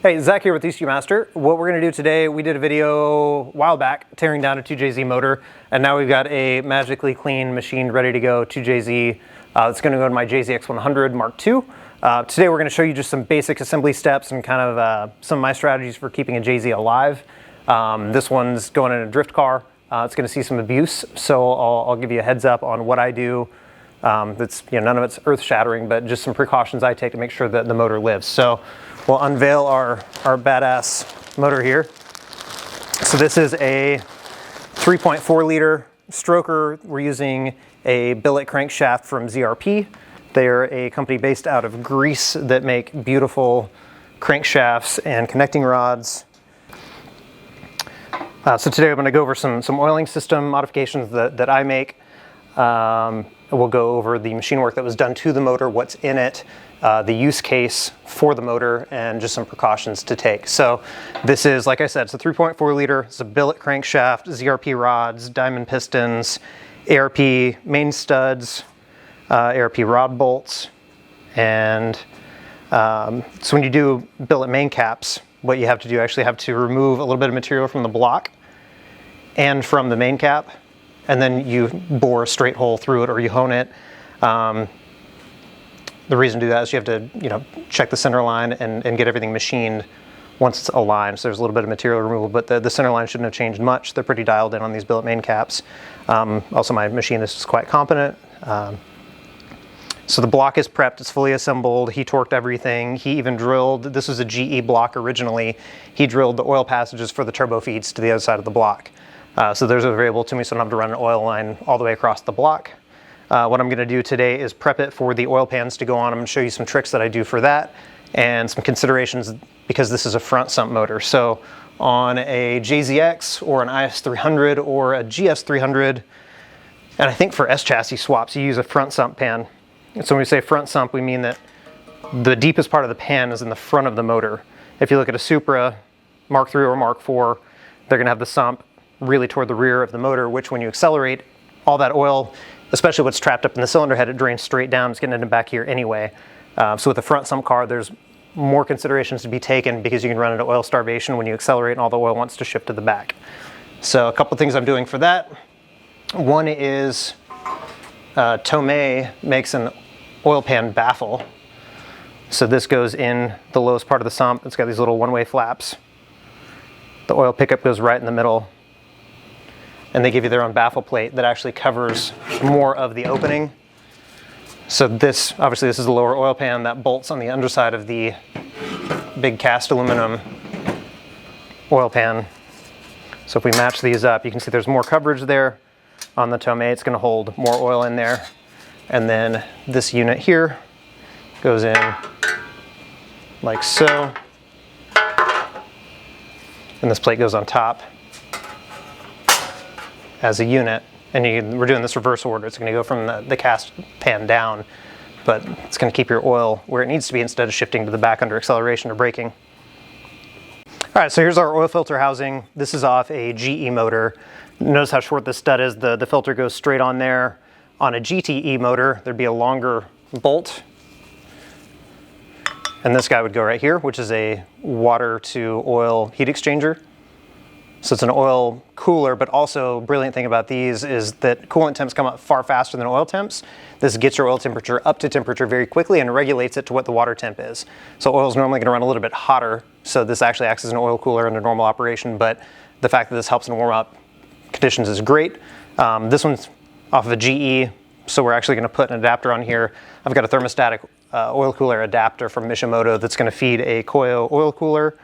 Hey, Zach here with ECUMaster. What we're going to do today, we did a video a while back tearing down a 2JZ motor, and now we've got a magically clean machine ready to go 2JZ. It's going to go to my JZX100 Mark II. Today we're going to show you just some basic assembly steps and kind of some of my strategies for keeping a JZ alive. This one's going in a drift car. It's going to see some abuse, so I'll give you a heads up on what I do. That's, none of it's earth-shattering, but just some precautions I take to make sure that the motor lives. So we'll unveil our badass motor here. So this is a 3.4 liter stroker. We're using a Billet crankshaft from ZRP. They're a company based out of Greece that make beautiful crankshafts and connecting rods. So today I'm going to go over some oiling system modifications that I make. We'll go over the machine work that was done to the motor, what's in it, the use case for the motor, and just some precautions to take. So this is, like I said, it's a 3.4 liter, it's a Billet crankshaft, ZRP rods, diamond pistons, ARP main studs, ARP rod bolts, and so when you do billet main caps, what you have to do, you actually have to remove a little bit of material from the block and from the main cap, and then you bore a straight hole through it or you hone it. The reason to do that is you have to, check the center line and get everything machined once it's aligned. So there's a little bit of material removal, but the center line shouldn't have changed much. They're pretty dialed in on these billet main caps. Also, my machinist is quite competent. So the block is prepped, it's fully assembled, he torqued everything, he even drilled, this was a GE block originally, he drilled the oil passages for the turbo feeds to the other side of the block. So those are available to me, so I don't have to run an oil line all the way across the block. What I'm going to do today is prep it for the oil pans to go on. I'm going to show you some tricks that I do for that and some considerations because this is a front sump motor. So on a JZX or an IS300 or a GS300, and I think for S-chassis swaps, you use a front sump pan. So when we say front sump, we mean that the deepest part of the pan is in the front of the motor. If you look at a Supra, Mark III or Mark IV, they're going to have the sump really toward the rear of the motor, which when you accelerate, all that oil, especially what's trapped up in the cylinder head, it drains straight down. It's getting into back here anyway. So with a front sump car, there's more considerations to be taken because you can run into oil starvation when you accelerate and all the oil wants to shift to the back. So a couple things I'm doing for that. One is Tomei makes an oil pan baffle. So this goes in the lowest part of the sump. It's got these little one-way flaps. The oil pickup goes right in the middle. And they give you their own baffle plate that actually covers more of the opening. So this, obviously this is the lower oil pan that bolts on the underside of the big cast aluminum oil pan. So if we match these up, you can see there's more coverage there on the Tomei. It's going to hold more oil in there. And then this unit here goes in like so. And this plate goes on top as a unit, and we're doing this reverse order. It's going to go from the cast pan down, but it's going to keep your oil where it needs to be instead of shifting to the back under acceleration or braking. All right, so here's our oil filter housing. This is off a GE motor. Notice how short this stud is. The filter goes straight on there. On a GTE motor, there'd be a longer bolt, and this guy would go right here, which is a water to oil heat exchanger. So it's an oil cooler, but also brilliant thing about these is that coolant temps come up far faster than oil temps. This gets your oil temperature up to temperature very quickly and regulates it to what the water temp is. So oil is normally going to run a little bit hotter, so this actually acts as an oil cooler under normal operation, but the fact that this helps in warm up conditions is great. This one's off of a GE, so we're actually going to put an adapter on here. I've got a thermostatic oil cooler adapter from Mishimoto that's going to feed a Koyo oil cooler.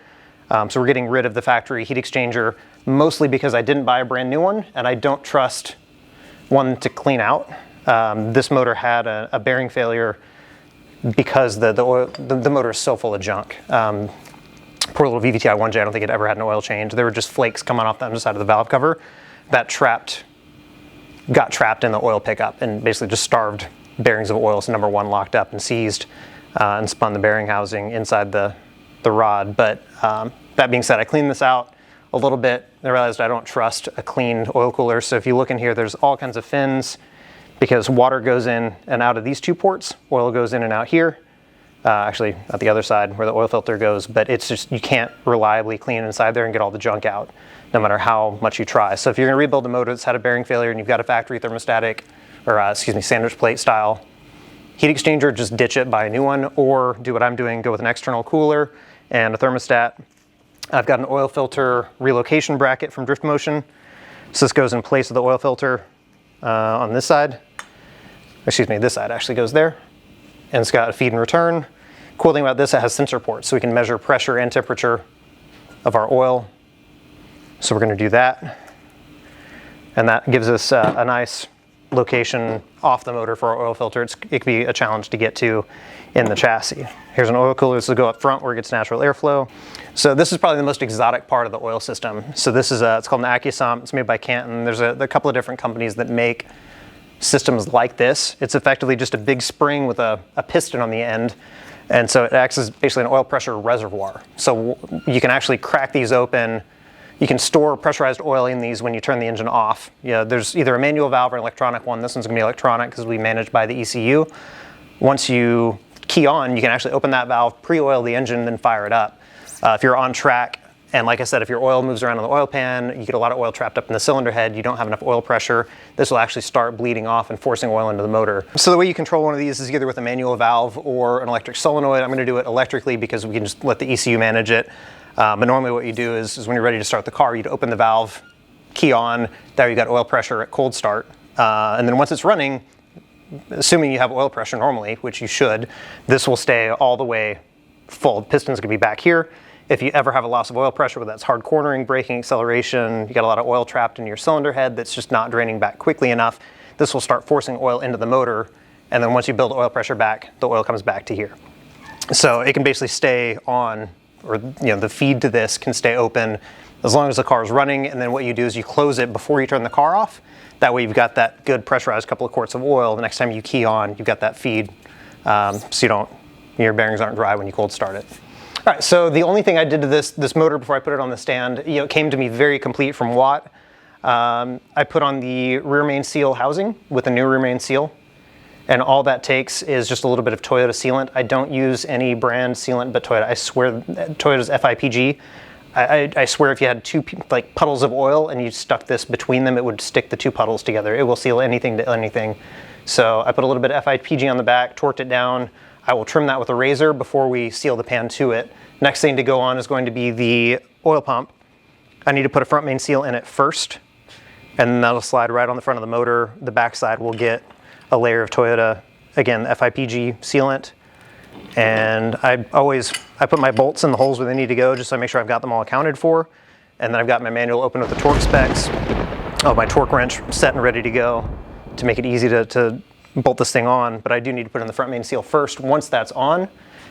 So we're getting rid of the factory heat exchanger, mostly because I didn't buy a brand new one and I don't trust one to clean out. This motor had a bearing failure because the motor is so full of junk. Poor little VVTi 1J, I don't think it ever had an oil change. There were just flakes coming off the underside of the valve cover that got trapped in the oil pickup and basically just starved bearings of oil. So number one locked up and seized and spun the bearing housing inside the rod. But that being said, I cleaned this out a little bit. I realized I don't trust a cleaned oil cooler. So if you look in here, there's all kinds of fins because water goes in and out of these two ports. Oil goes in and out here. actually at the other side where the oil filter goes, but it's just, you can't reliably clean inside there and get all the junk out, no matter how much you try. So if you're gonna rebuild a motor that's had a bearing failure and you've got a factory thermostatic, or sandwich plate style heat exchanger, just ditch it, buy a new one, or do what I'm doing, go with an external cooler and a thermostat. I've got an oil filter relocation bracket from Drift Motion. So this goes in place of the oil filter on this side. Excuse me, this side actually goes there. And it's got a feed and return. Cool thing about this, it has sensor ports, so we can measure pressure and temperature of our oil. So we're gonna do that. And that gives us a nice location off the motor for our oil filter. It can be a challenge to get to in the chassis. Here's an oil cooler. This will go up front where it gets natural airflow. So this is probably the most exotic part of the oil system. So this is it's called an Accusump. It's made by Canton. There's a couple of different companies that make systems like this. It's effectively just a big spring with a piston on the end. And so it acts as basically an oil pressure reservoir. So you can actually crack these open. You can store pressurized oil in these when you turn the engine off. Yeah, there's either a manual valve or an electronic one. This one's gonna be electronic because we managed by the ECU. Once you key on, you can actually open that valve, pre-oil the engine, then fire it up. If you're on track, and like I said, if your oil moves around in the oil pan, you get a lot of oil trapped up in the cylinder head, you don't have enough oil pressure, this will actually start bleeding off and forcing oil into the motor. So the way you control one of these is either with a manual valve or an electric solenoid. I'm gonna do it electrically because we can just let the ECU manage it. But normally what you do is when you're ready to start the car, you'd open the valve, key on, there you got oil pressure at cold start. And then once it's running, assuming you have oil pressure normally, which you should, this will stay all the way full. The piston's gonna be back here. If you ever have a loss of oil pressure, whether that's hard cornering, braking, acceleration, you got a lot of oil trapped in your cylinder head that's just not draining back quickly enough, this will start forcing oil into the motor. And then once you build oil pressure back, the oil comes back to here. So it can basically stay on, or the feed to this can stay open as long as the car is running. And then what you do is you close it before you turn the car off. That way you've got that good pressurized couple of quarts of oil. The next time you key on, you've got that feed, so your bearings aren't dry when you cold start it. All right, so the only thing I did to this motor before I put it on the stand, it came to me very complete from Watt. I put on the rear main seal housing with a new rear main seal. And all that takes is just a little bit of Toyota sealant. I don't use any brand sealant but Toyota. I swear, Toyota's FIPG. I swear if you had two puddles of oil and you stuck this between them, it would stick the two puddles together. It will seal anything to anything. So I put a little bit of FIPG on the back, torqued it down. I will trim that with a razor before we seal the pan to it. Next thing to go on is going to be the oil pump. I need to put a front main seal in it first, and then that'll slide right on the front of the motor. The back side will get a layer of Toyota, again, FIPG sealant. And I put my bolts in the holes where they need to go just so I make sure I've got them all accounted for. And then I've got my manual open with the torque specs. My torque wrench set and ready to go to make it easy to bolt this thing on. But I do need to put in the front main seal first. Once that's on,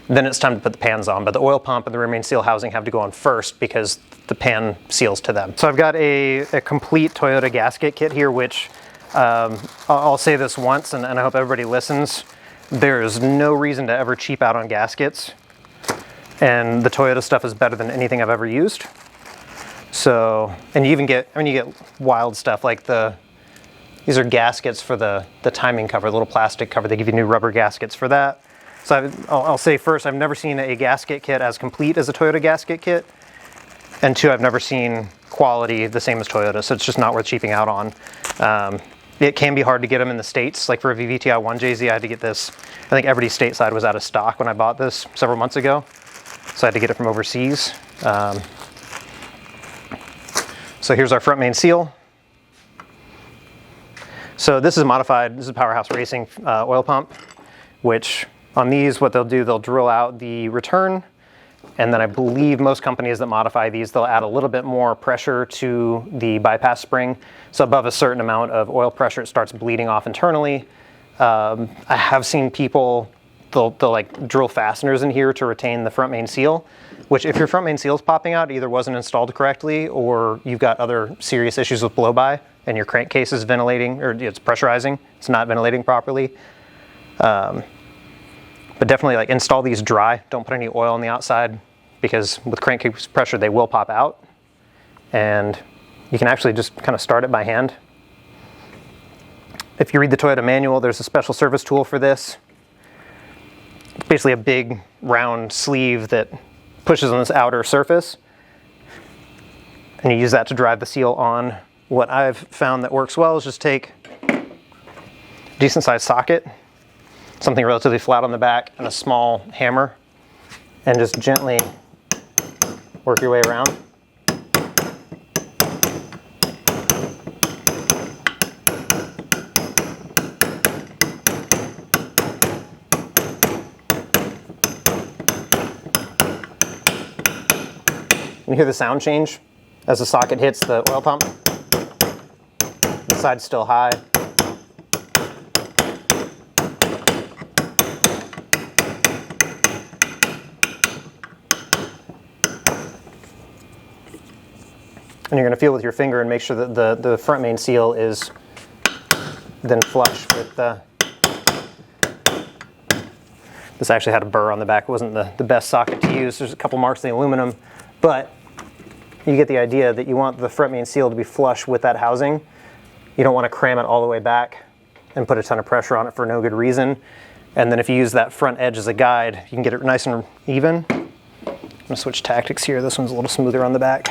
then it's time to put the pans on. But the oil pump and the rear main seal housing have to go on first because the pan seals to them. So I've got a complete Toyota gasket kit here, which I'll say this once, and I hope everybody listens. There is no reason to ever cheap out on gaskets. And the Toyota stuff is better than anything I've ever used. So, and you even get, you get wild stuff like these are gaskets for the timing cover, the little plastic cover. They give you new rubber gaskets for that. So I'll say first, I've never seen a gasket kit as complete as a Toyota gasket kit. And two, I've never seen quality the same as Toyota, so it's just not worth cheaping out on. It can be hard to get them in the States. Like for a VVTi 1JZ, I had to get this. I think Everty stateside was out of stock when I bought this several months ago. So I had to get it from overseas. So here's our front main seal. So this is modified, this is Powerhouse Racing oil pump, which on these, what they'll do, they'll drill out the return. And then I believe most companies that modify these, they'll add a little bit more pressure to the bypass spring. So above a certain amount of oil pressure, it starts bleeding off internally. I have seen people, they'll like drill fasteners in here to retain the front main seal, which if your front main seal is popping out, either wasn't installed correctly or you've got other serious issues with blow-by and your crankcase is ventilating, or it's pressurizing, it's not ventilating properly. But definitely like install these dry. Don't put any oil on the outside because with crankcase pressure, they will pop out. And you can actually just kind of start it by hand. If you read the Toyota manual, there's a special service tool for this. basically a big round sleeve that pushes on this outer surface. And you use that to drive the seal on. What I've found that works well is just take a decent sized socket, something relatively flat on the back, and a small hammer, and just gently work your way around. You hear the sound change as the socket hits the oil pump. The side's still high. And you're going to feel with your finger and make sure that the front main seal is then flush with the... This actually had a burr on the back. It wasn't the best socket to use. There's a couple marks in the aluminum, but you get the idea that you want the front main seal to be flush with that housing. You don't want to cram it all the way back and put a ton of pressure on it for no good reason. And then if you use that front edge as a guide, you can get it nice and even. I'm going to switch tactics here. This one's a little smoother on the back.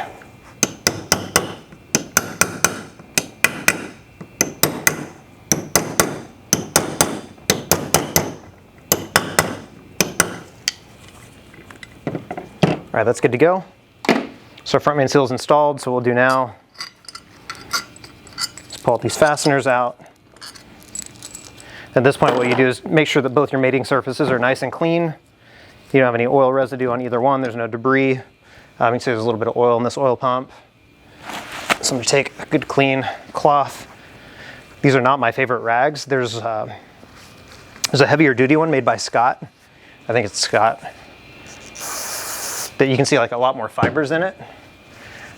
All right, that's good to go. So our front main seal is installed, so what we'll do now is pull these fasteners out. At this point, what you do is make sure that both your mating surfaces are nice and clean. You don't have any oil residue on either one. There's no debris. You can see there's a little bit of oil in this oil pump. So I'm going to take a good clean cloth. These are not my favorite rags. There's a heavier duty one made by Scott. I think it's Scott. That you can see like a lot more fibers in it,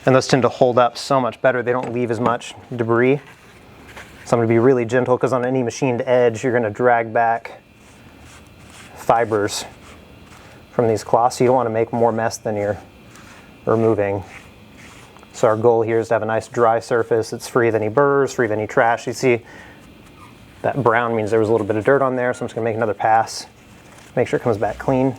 and those tend to hold up so much better. They don't leave as much debris. So I'm going to be really gentle, because on any machined edge you're going to drag back fibers from these cloths, so you don't want to make more mess than you're removing. So our goal here is to have a nice dry surface. It's free of any burrs, free of any trash. You see that brown means there was a little bit of dirt on there, so I'm just going to make another pass, make sure it comes back clean.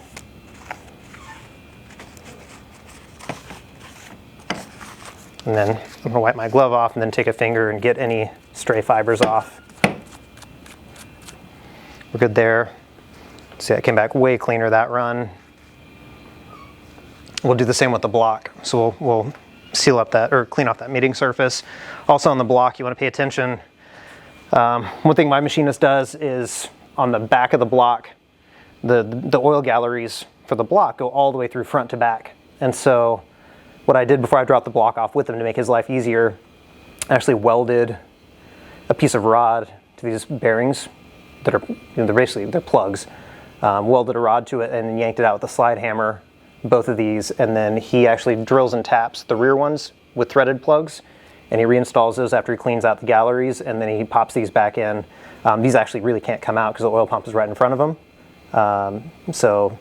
And then I'm going to wipe my glove off and then take a finger and get any stray fibers off. We're good there. See, that came back way cleaner that run. We'll do the same with the block. So we'll seal up that, or clean off that mating surface. Also on the block, you want to pay attention. One thing my machinist does is on the back of the block, the oil galleries for the block go all the way through front to back. And so what I did before I dropped the block off with him to make his life easier, I actually welded a piece of rod to these bearings that are, they're plugs. Welded a rod to it and yanked it out with a slide hammer, both of these, and then he actually drills and taps the rear ones with threaded plugs, and he reinstalls those after he cleans out the galleries, and then he pops these back in. These actually really can't come out because the oil pump is right in front of them. So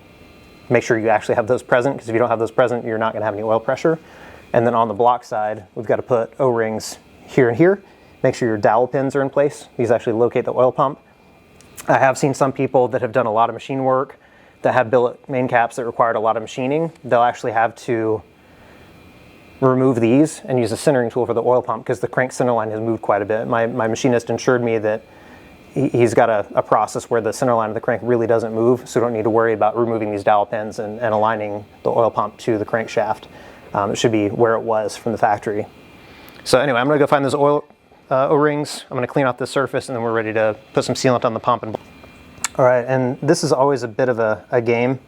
make sure you actually have those present, because if you don't have those present, you're not going to have any oil pressure. And then on the block side, we've got to put O-rings here and here. Make sure your dowel pins are in place. These actually locate the oil pump. I have seen some people that have done a lot of machine work that have billet main caps that required a lot of machining. They'll actually have to remove these and use a centering tool for the oil pump, because the crank center line has moved quite a bit. My machinist assured me that he's got a process where the center line of the crank really doesn't move, so we don't need to worry about removing these dowel pins and aligning the oil pump to the crankshaft. It should be where it was from the factory. So anyway, I'm going to go find those oil O-rings. I'm going to clean off the surface, and then we're ready to put some sealant on the pump. All right, and this is always a bit of a game,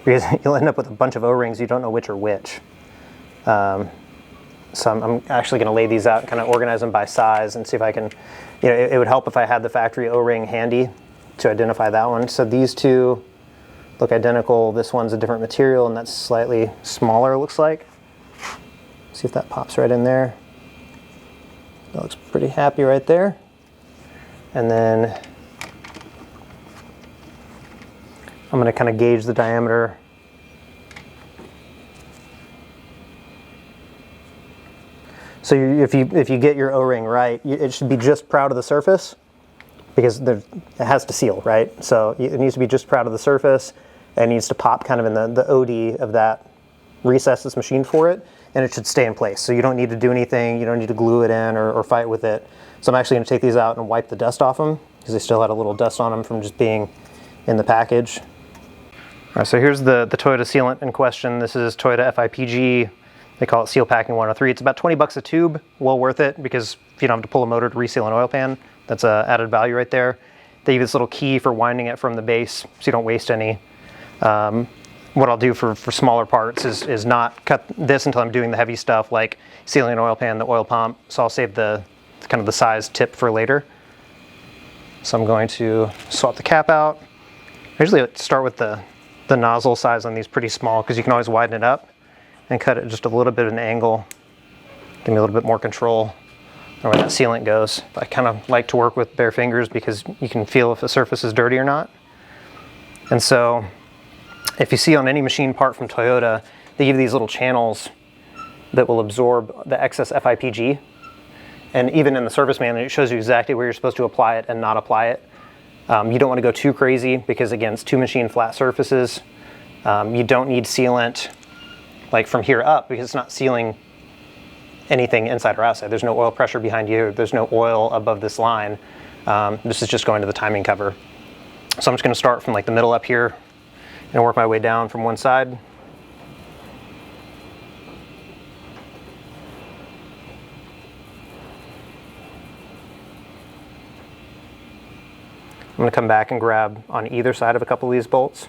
because you'll end up with a bunch of O-rings, you don't know which are which. So I'm actually going to lay these out and kind of organize them by size and see if I can, it would help if I had the factory O-ring handy to identify that one. So these two look identical. This one's a different material, and that's slightly smaller, it looks like. See if that pops right in there. That looks pretty happy right there. And then I'm going to kind of gauge the diameter. So if you get your O-ring right, it should be just proud of the surface, because it has to seal, right? So it needs to be just proud of the surface, and it needs to pop kind of in the OD of that recess that's machined for it, and it should stay in place. So you don't need to do anything, you don't need to glue it in or fight with it. So I'm actually going to take these out and wipe the dust off them, because they still had a little dust on them from just being in the package. All right, so here's the Toyota sealant in question. This is Toyota FIPG. They call it Seal Packing 103. It's about 20 bucks a tube. Well worth it, because if you don't have to pull a motor to reseal an oil pan, that's a added value right there. They give this little key for winding it from the base so you don't waste any. What I'll do for smaller parts is not cut this until I'm doing the heavy stuff like sealing an oil pan, the oil pump. So I'll save the kind of the size tip for later. So I'm going to swap the cap out. I usually start with the nozzle size on these pretty small, because you can always widen it up and cut it just a little bit at an angle. Give me a little bit more control on where that sealant goes. I kind of like to work with bare fingers because you can feel if the surface is dirty or not. And so if you see on any machine part from Toyota, they give these little channels that will absorb the excess FIPG. And even in the service manual, it shows you exactly where you're supposed to apply it and not apply it. You don't want to go too crazy, because again, it's two machine flat surfaces. You don't need sealant like from here up, because it's not sealing anything inside or outside. There's no oil pressure behind you. There's no oil above this line. This is just going to the timing cover. So I'm just going to start from like the middle up here and work my way down from one side. I'm going to come back and grab on either side of a couple of these bolts.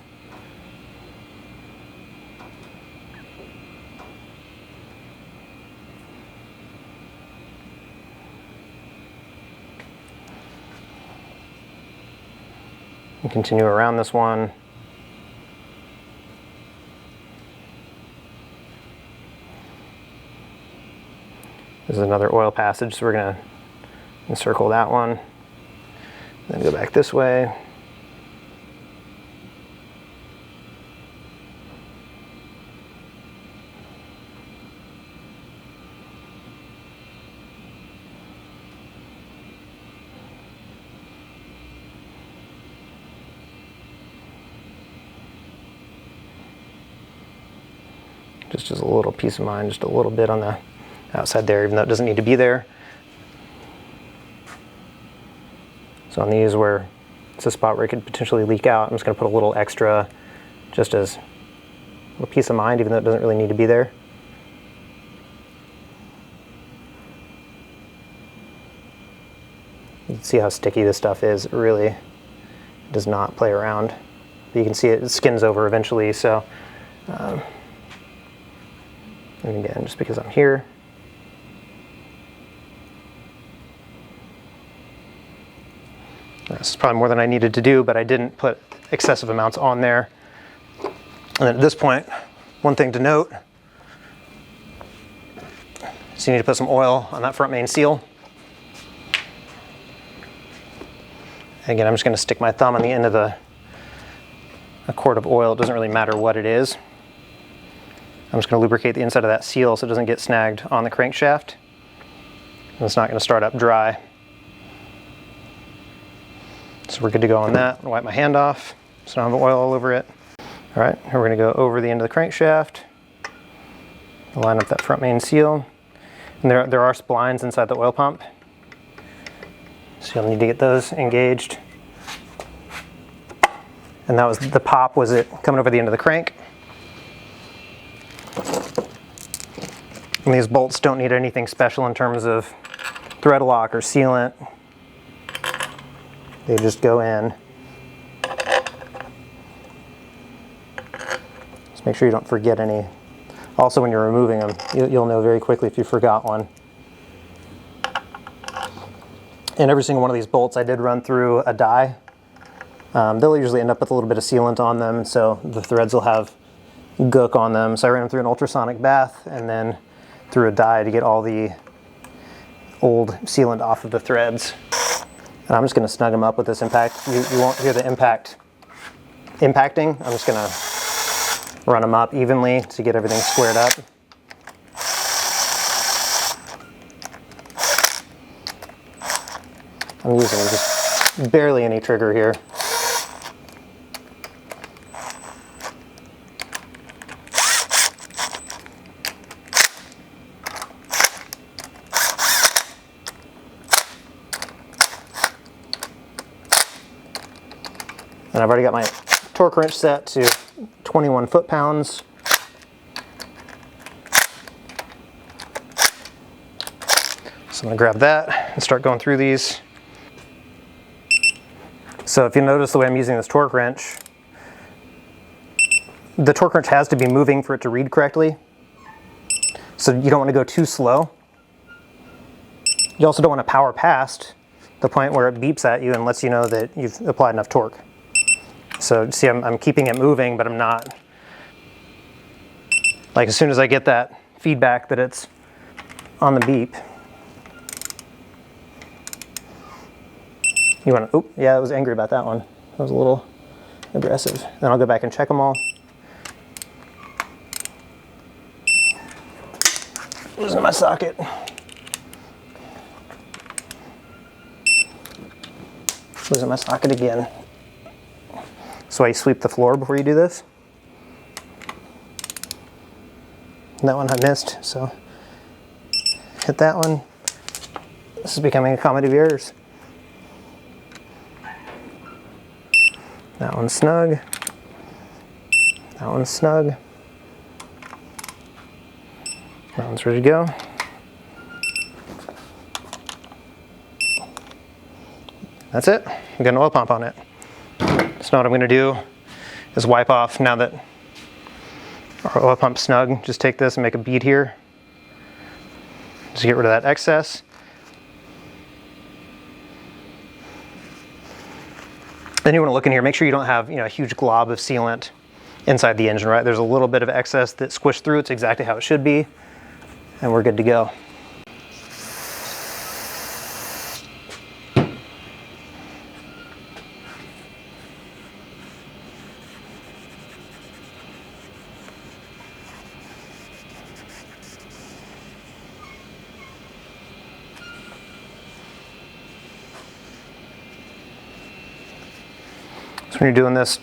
And continue around this one. This is another oil passage, so we're going to encircle that one. Then go back this way. Just as a little peace of mind, just a little bit on the outside there, even though it doesn't need to be there. So on these where it's a spot where it could potentially leak out, I'm just going to put a little extra just as a little peace of mind, even though it doesn't really need to be there. You can see how sticky this stuff is. It really does not play around. But you can see it skins over eventually, so and again, just because I'm here. This is probably more than I needed to do, but I didn't put excessive amounts on there. And then at this point, one thing to note, is you need to put some oil on that front main seal. Again, I'm just going to stick my thumb on the end of a quart of oil. It doesn't really matter what it is. I'm just going to lubricate the inside of that seal so it doesn't get snagged on the crankshaft. And it's not going to start up dry. So we're good to go on that. I'm going to wipe my hand off so I don't have oil all over it. All right, now we're going to go over the end of the crankshaft, line up that front main seal. And there are splines inside the oil pump, so you'll need to get those engaged. And that was the pop, was it coming over the end of the crank. And these bolts don't need anything special in terms of thread lock or sealant. They just go in. Just make sure you don't forget any. Also, when you're removing them, you'll know very quickly if you forgot one. And every single one of these bolts I did run through a die. They'll usually end up with a little bit of sealant on them, so the threads will have gook on them. So I ran them through an ultrasonic bath and then through a die to get all the old sealant off of the threads. And I'm just going to snug them up with this impact. You won't hear the impact impacting. I'm just going to run them up evenly to get everything squared up. I'm using just barely any trigger here. And I've already got my torque wrench set to 21 foot-pounds. So I'm gonna grab that and start going through these. So if you notice the way I'm using this torque wrench, the torque wrench has to be moving for it to read correctly. So you don't want to go too slow. You also don't want to power past the point where it beeps at you and lets you know that you've applied enough torque. So see, I'm keeping it moving, but I'm not. Like as soon as I get that feedback that it's on the beep, you want to, oop, yeah, I was angry about that one. That was a little aggressive. Then I'll go back and check them all. Losing my socket. Losing my socket again. So I sweep the floor before you do this. And that one I missed, so hit that one. This is becoming a comedy of errors. That one's snug. That one's snug. That one's ready to go. That's it. We got an oil pump on it. So now what I'm going to do is wipe off, now that our oil pump's snug, just take this and make a bead here. Just get rid of that excess. Then you want to look in here, make sure you don't have a huge glob of sealant inside the engine, right? There's a little bit of excess that squished through. It's exactly how it should be, and we're good to go. So when you're doing this,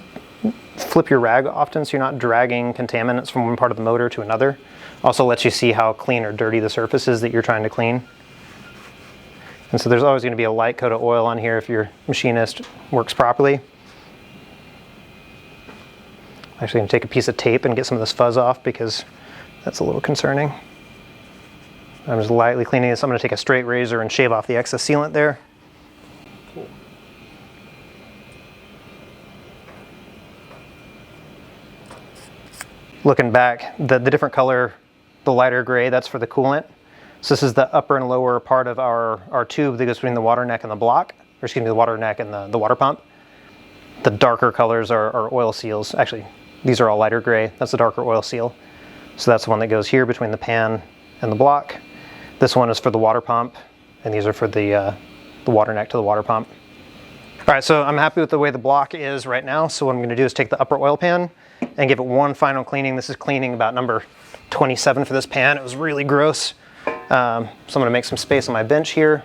flip your rag often so you're not dragging contaminants from one part of the motor to another. Also lets you see how clean or dirty the surface is that you're trying to clean. And so there's always going to be a light coat of oil on here if your machinist works properly. I'm actually going to take a piece of tape and get some of this fuzz off because that's a little concerning. I'm just lightly cleaning this. I'm going to take a straight razor and shave off the excess sealant there. Looking back, the different color, the lighter gray, that's for the coolant. So this is the upper and lower part of our tube that goes between the water neck and the block, or excuse me, the water neck and the water pump. The darker colors are oil seals. Actually, these are all lighter gray. That's the darker oil seal. So that's the one that goes here between the pan and the block. This one is for the water pump, and these are for the water neck to the water pump. All right, so I'm happy with the way the block is right now. So what I'm going to do is take the upper oil pan and give it one final cleaning. This is cleaning about number 27 for this pan. It was really gross. So I'm going to make some space on my bench here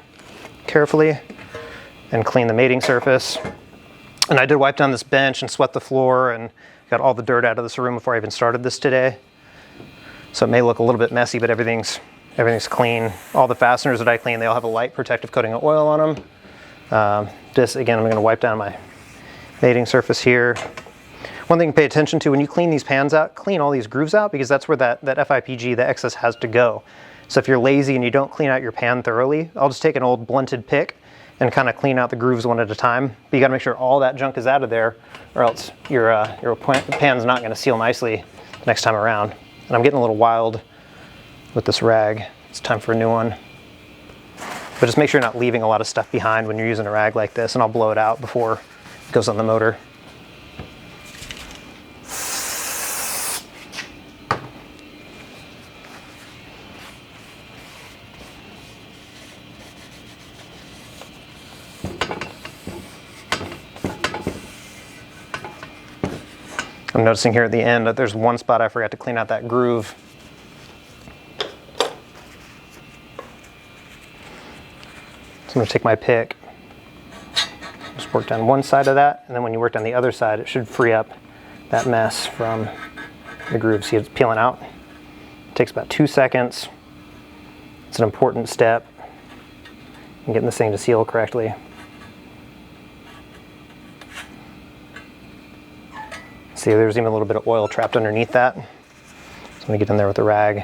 carefully and clean the mating surface. And I did wipe down this bench and swept the floor and got all the dirt out of this room before I even started this today. So it may look a little bit messy, but everything's clean. All the fasteners that I clean, they all have a light protective coating of oil on them. This, again, I'm going to wipe down my mating surface here. One thing to pay attention to when you clean these pans out, clean all these grooves out, because that's where that FIPG, the excess, has to go. So if you're lazy and you don't clean out your pan thoroughly, I'll just take an old blunted pick and kind of clean out the grooves one at a time. But you got to make sure all that junk is out of there, or else your pan's not going to seal nicely next time around. And I'm getting a little wild with this rag. It's time for a new one. But just make sure you're not leaving a lot of stuff behind when you're using a rag like this, and I'll blow it out before it goes on the motor. I'm noticing here at the end that there's one spot I forgot to clean out that groove. So I'm going to take my pick Just work down one side of that, and then when you work down the other side, it should free up that mess from the groove. See, it's peeling out. It takes about 2 seconds. It's an important step in getting this thing to seal correctly. See, there's even a little bit of oil trapped underneath that. So I'm gonna get in there with a rag.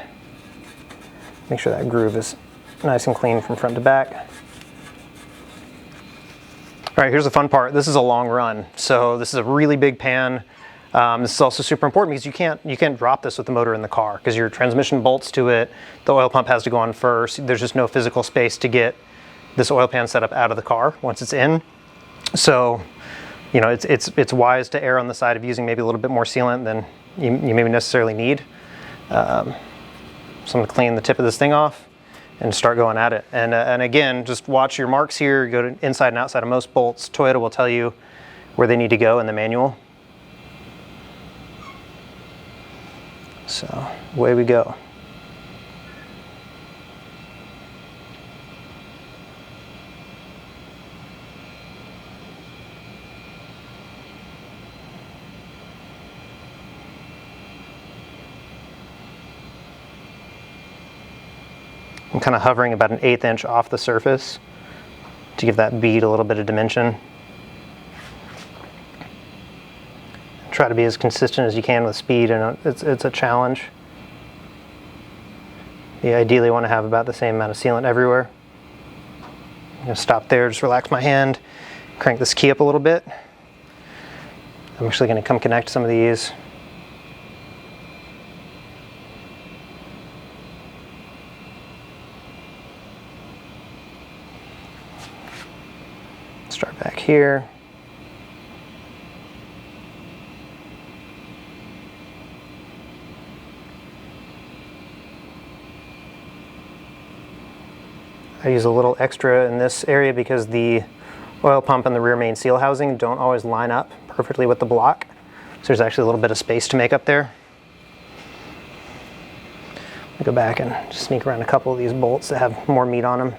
Make sure that groove is nice and clean from front to back. All right, here's the fun part. This is a long run. So this is a really big pan. This is also super important because you can't drop this with the motor in the car because your transmission bolts to it. The oil pump has to go on first. There's just no physical space to get this oil pan set up out of the car once it's in. So, you know, it's wise to err on the side of using maybe a little bit more sealant than you maybe necessarily need. So I'm gonna clean the tip of this thing off and start going at it. And again, just watch your marks here. Go to inside and outside of most bolts. Toyota will tell you where they need to go in the manual. So away we go. I'm kind of hovering about an 1/8 inch off the surface to give that bead a little bit of dimension. Try to be as consistent as you can with speed, and it's a challenge. You ideally want to have about the same amount of sealant everywhere. I'm going to stop there, just relax my hand, crank this key up a little bit. I'm actually going to come connect some of these. Start back here. I use a little extra in this area because the oil pump and the rear main seal housing don't always line up perfectly with the block. So there's actually a little bit of space to make up there. I'll go back and just sneak around a couple of these bolts that have more meat on them.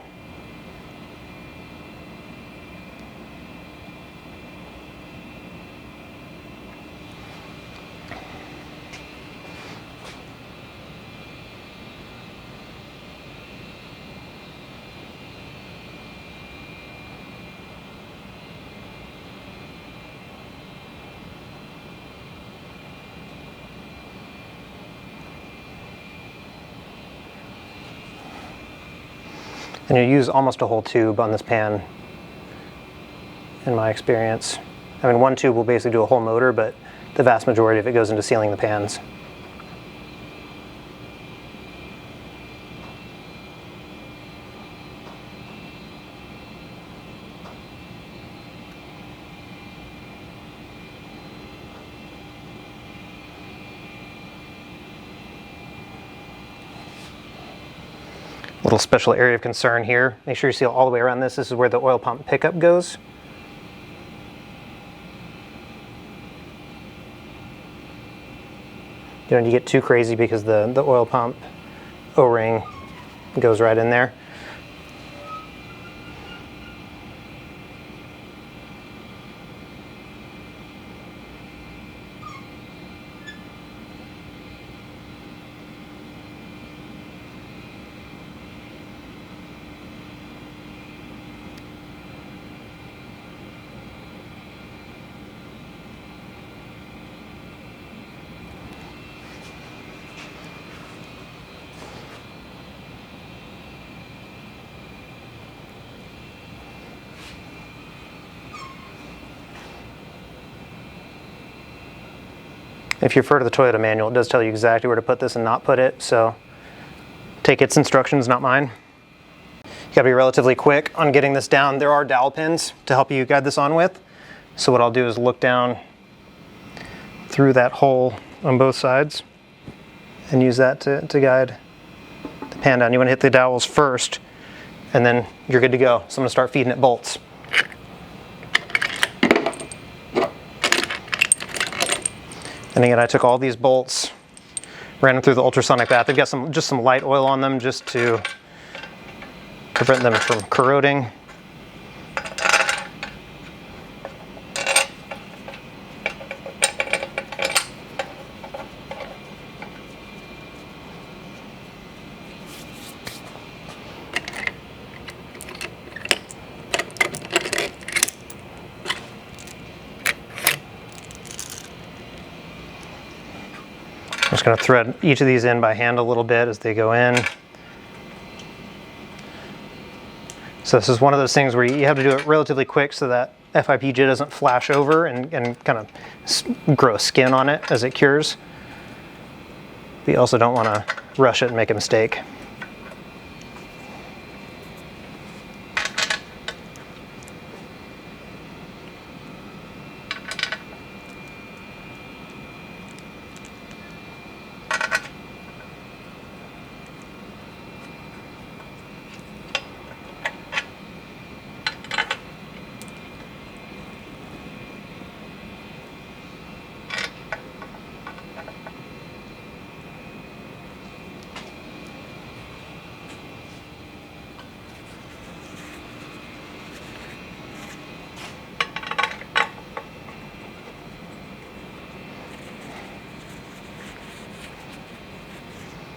And you use almost a whole tube on this pan, in my experience. I mean, one tube will basically do a whole motor, but the vast majority of it goes into sealing the pans. Little special area of concern here. Make sure you seal all the way around this. This is where the oil pump pickup goes. You don't need to get too crazy because the oil pump O-ring goes right in there. If you refer to the Toyota manual, it does tell you exactly where to put this and not put it, so take its instructions, not mine. You gotta be relatively quick on getting this down. There are dowel pins to help you guide this on with. So what I'll do is look down through that hole on both sides and use that to guide the pan down. You wanna hit the dowels first, and then you're good to go. So I'm gonna start feeding it bolts. And again, I took all these bolts, ran them through the ultrasonic bath. They've got just some light oil on them just to prevent them from corroding. I'm just going to thread each of these in by hand a little bit as they go in. So this is one of those things where you have to do it relatively quick so that FIPG doesn't flash over and kind of grow skin on it as it cures. But you also don't want to rush it and make a mistake.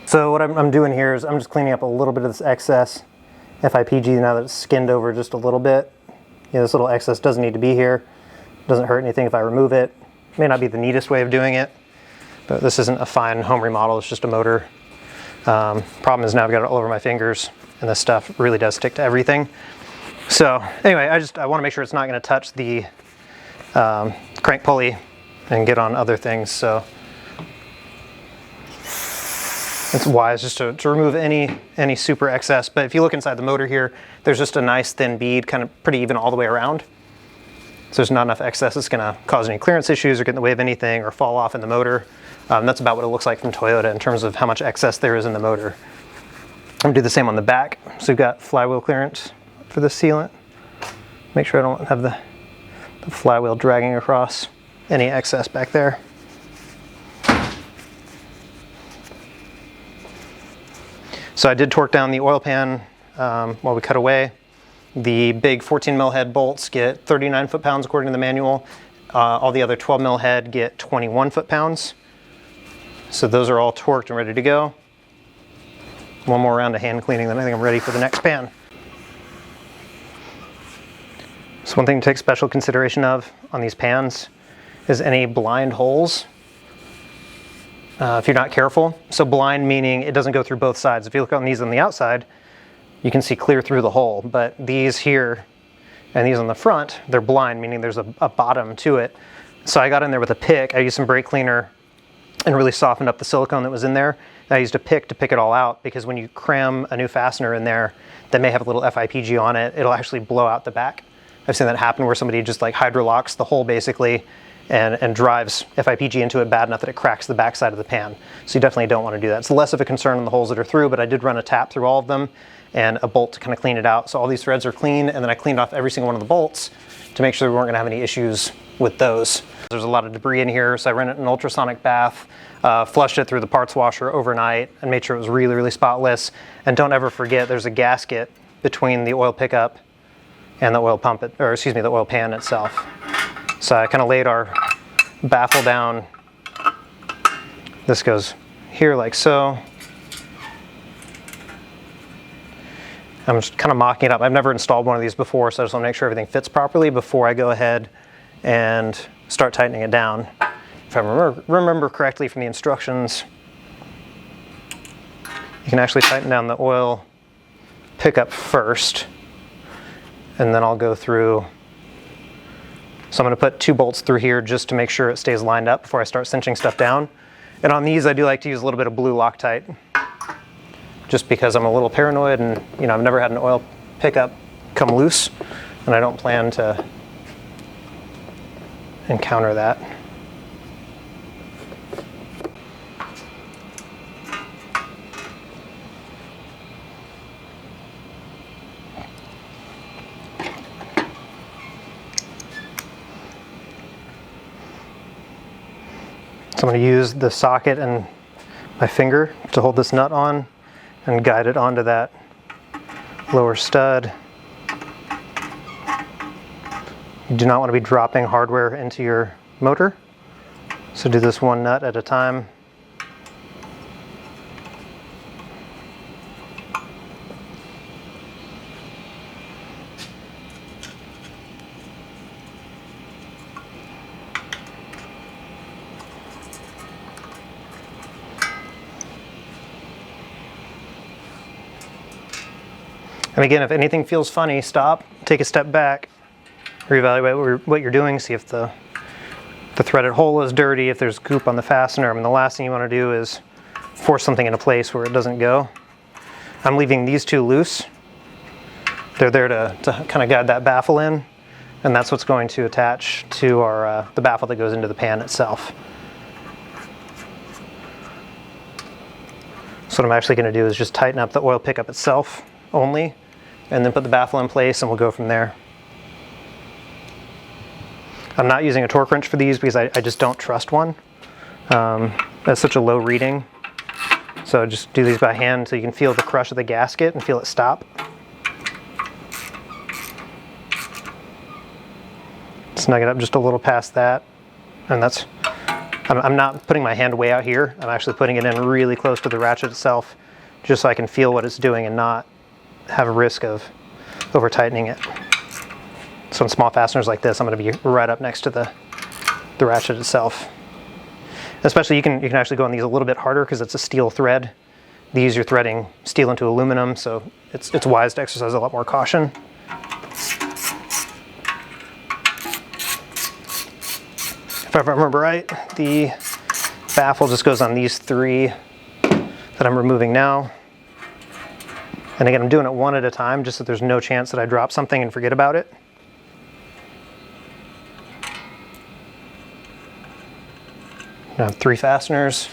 So what I'm doing here is I'm just cleaning up a little bit of this excess FIPG now that it's skinned over just a little bit. This little excess doesn't need to be here. Doesn't hurt anything if I remove it. May not be the neatest way of doing it, but this isn't a fine home remodel, it's just a motor. Problem is now I've got it all over my fingers and this stuff really does stick to everything. So anyway, I want to make sure it's not going to touch the crank pulley and get on other things. So it's wise just to remove any super excess. But if you look inside the motor here, there's just a nice thin bead, kind of pretty even all the way around. So there's not enough excess that's going to cause any clearance issues or get in the way of anything or fall off in the motor. That's about what it looks like from Toyota in terms of how much excess there is in the motor. I'm going to do the same on the back. So we've got flywheel clearance for the sealant. Make sure I don't have the flywheel dragging across any excess back there. So I did torque down the oil pan while we cut away. The big 14 mil head bolts get 39 foot-pounds according to the manual. All the other 12 mil head get 21 foot-pounds. So those are all torqued and ready to go. One more round of hand cleaning, then I think I'm ready for the next pan. So one thing to take special consideration of on these pans is any blind holes. If you're not careful. So blind meaning it doesn't go through both sides. If you look on these on the outside, you can see clear through the hole, but these here and these on the front, they're blind, meaning there's a bottom to it. So I got in there with a pick. I used some brake cleaner and really softened up the silicone that was in there. And I used a pick to pick it all out because when you cram a new fastener in there that may have a little FIPG on it, it'll actually blow out the back. I've seen that happen where somebody just like hydrolocks the hole basically and drives FIPG into it bad enough that it cracks the back side of the pan. So you definitely don't want to do that. It's less of a concern on the holes that are through, but I did run a tap through all of them and a bolt to kind of clean it out. So all these threads are clean, and then I cleaned off every single one of the bolts to make sure we weren't going to have any issues with those. There's a lot of debris in here, so I ran it in an ultrasonic bath, flushed it through the parts washer overnight, and made sure it was really, really spotless. And don't ever forget there's a gasket between the oil pickup and the oil pump, the oil pan itself. So I kind of laid our baffle down. This goes here like so. I'm just kind of mocking it up. I've never installed one of these before, so I just want to make sure everything fits properly before I go ahead and start tightening it down. If I remember correctly from the instructions, you can actually tighten down the oil pickup first, and then I'll go through. So I'm going to put 2 bolts through here just to make sure it stays lined up before I start cinching stuff down. And on these, I do like to use a little bit of blue Loctite, just because I'm a little paranoid, and I've never had an oil pickup come loose, and I don't plan to encounter that. So I'm going to use the socket and my finger to hold this nut on and guide it onto that lower stud. You do not want to be dropping hardware into your motor, so do this one nut at a time. And again, if anything feels funny, stop, take a step back, reevaluate what you're doing, see if the threaded hole is dirty, if there's goop on the fastener. I mean, the last thing you want to do is force something into place where it doesn't go. I'm leaving these two loose. They're there to kind of guide that baffle in, and that's what's going to attach to our the baffle that goes into the pan itself. So what I'm actually going to do is just tighten up the oil pickup itself only, and then put the baffle in place, and we'll go from there. I'm not using a torque wrench for these because I just don't trust one. That's such a low reading. So just do these by hand so you can feel the crush of the gasket and feel it stop. Snug it up just a little past that, and that's, I'm not putting my hand way out here. I'm actually putting it in really close to the ratchet itself, just so I can feel what it's doing and not have a risk of over tightening it. So in small fasteners like this, I'm going to be right up next to the ratchet itself. Especially you can actually go on these a little bit harder because it's a steel thread. These you're threading steel into aluminum, so it's wise to exercise a lot more caution. If I remember right, the baffle just goes on these three that I'm removing now. And again, I'm doing it one at a time just so there's no chance that I drop something and forget about it. Now 3 fasteners.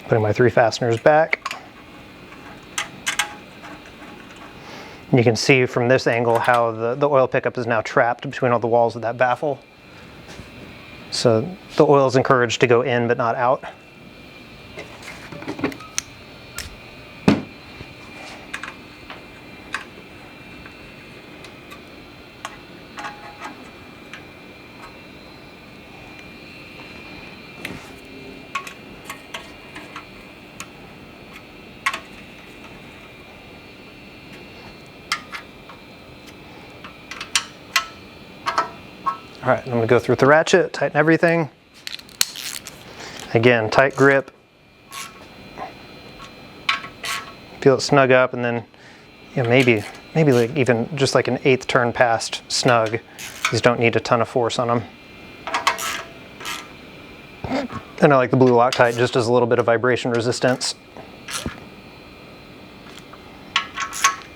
Putting my 3 fasteners back. And you can see from this angle how the oil pickup is now trapped between all the walls of that baffle. So the oil is encouraged to go in but not out. All right, I'm going to go through with the ratchet, tighten everything. Again, tight grip. Feel it snug up, and then maybe like even just like an 1/8 turn past snug. These don't need a ton of force on them. And I like the blue Loctite just as a little bit of vibration resistance.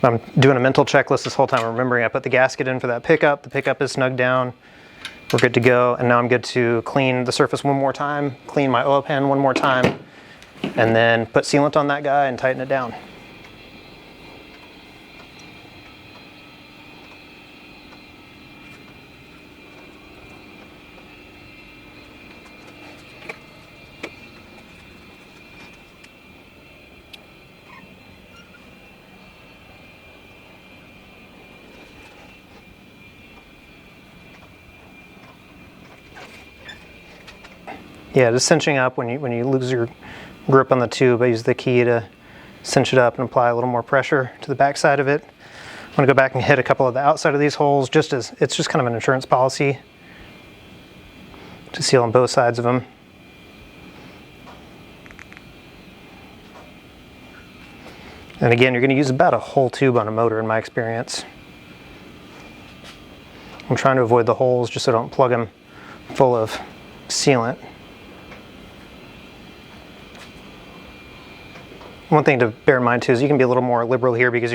I'm doing a mental checklist this whole time, remembering I put the gasket in for that pickup. The pickup is snugged down. We're good to go, and now I'm good to clean the surface one more time, clean my oil pan one more time, and then put sealant on that guy and tighten it down. Yeah, just cinching up when you lose your grip on the tube. I use the key to cinch it up and apply a little more pressure to the back side of it. I'm going to go back and hit a couple of the outside of these holes, just as it's just kind of an insurance policy to seal on both sides of them. And again, you're going to use about a whole tube on a motor in my experience. I'm trying to avoid the holes just so I don't plug them full of sealant. One thing to bear in mind too is you can be a little more liberal here because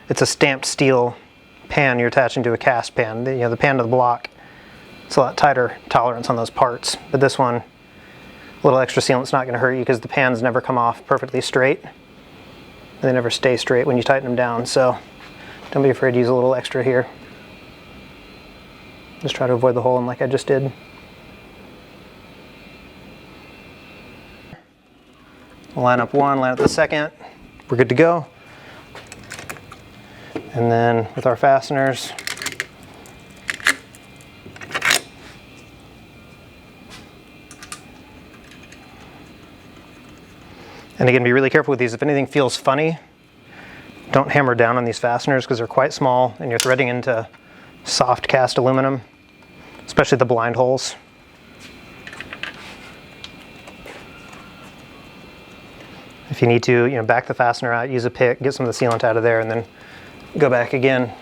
it's a stamped steel pan you're attaching to a cast pan. The pan to the block, it's a lot tighter tolerance on those parts. But this one, a little extra sealant's not going to hurt you because the pans never come off perfectly straight. They never stay straight when you tighten them down. So don't be afraid to use a little extra here. Just try to avoid the hole in like I just did. Line up one, line up the second. We're good to go. And then with our fasteners, and again, be really careful with these. If anything feels funny, don't hammer down on these fasteners because they're quite small and you're threading into soft cast aluminum, especially the blind holes. If you need to, back the fastener out, use a pick, get some of the sealant out of there, and then go back again.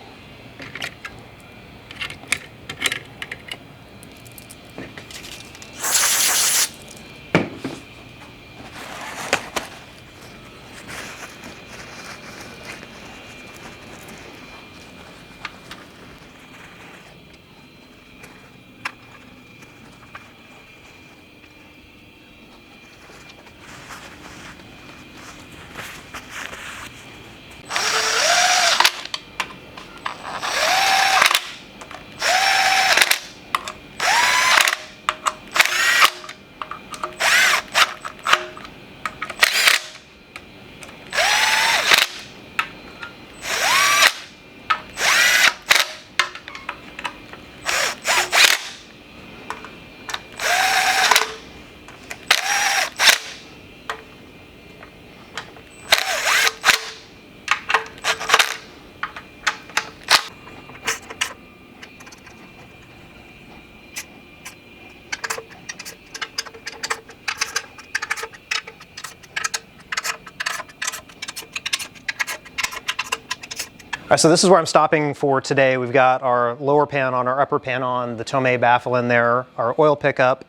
All right, so this is where I'm stopping for today. We've got our lower pan on, our upper pan on, the Tomei baffle in there, our oil pickup.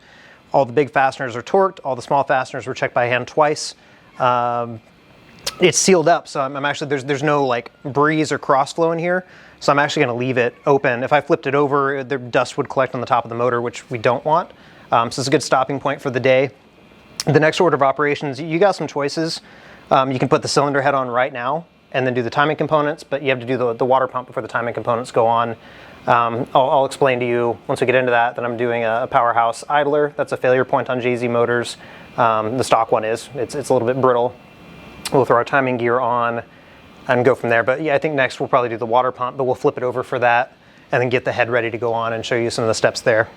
All the big fasteners are torqued. All the small fasteners were checked by hand twice. It's sealed up, so I'm actually, there's no like breeze or cross flow in here. So I'm actually gonna leave it open. If I flipped it over, the dust would collect on the top of the motor, which we don't want. So it's a good stopping point for the day. The next order of operations, you got some choices. You can put the cylinder head on right now and then do the timing components, but you have to do the water pump before the timing components go on. I'll explain to you once we get into that I'm doing a powerhouse idler. That's a failure point on JZ motors. The stock one is. It's a little bit brittle. We'll throw our timing gear on and go from there. But yeah, I think next we'll probably do the water pump, but we'll flip it over for that and then get the head ready to go on and show you some of the steps there.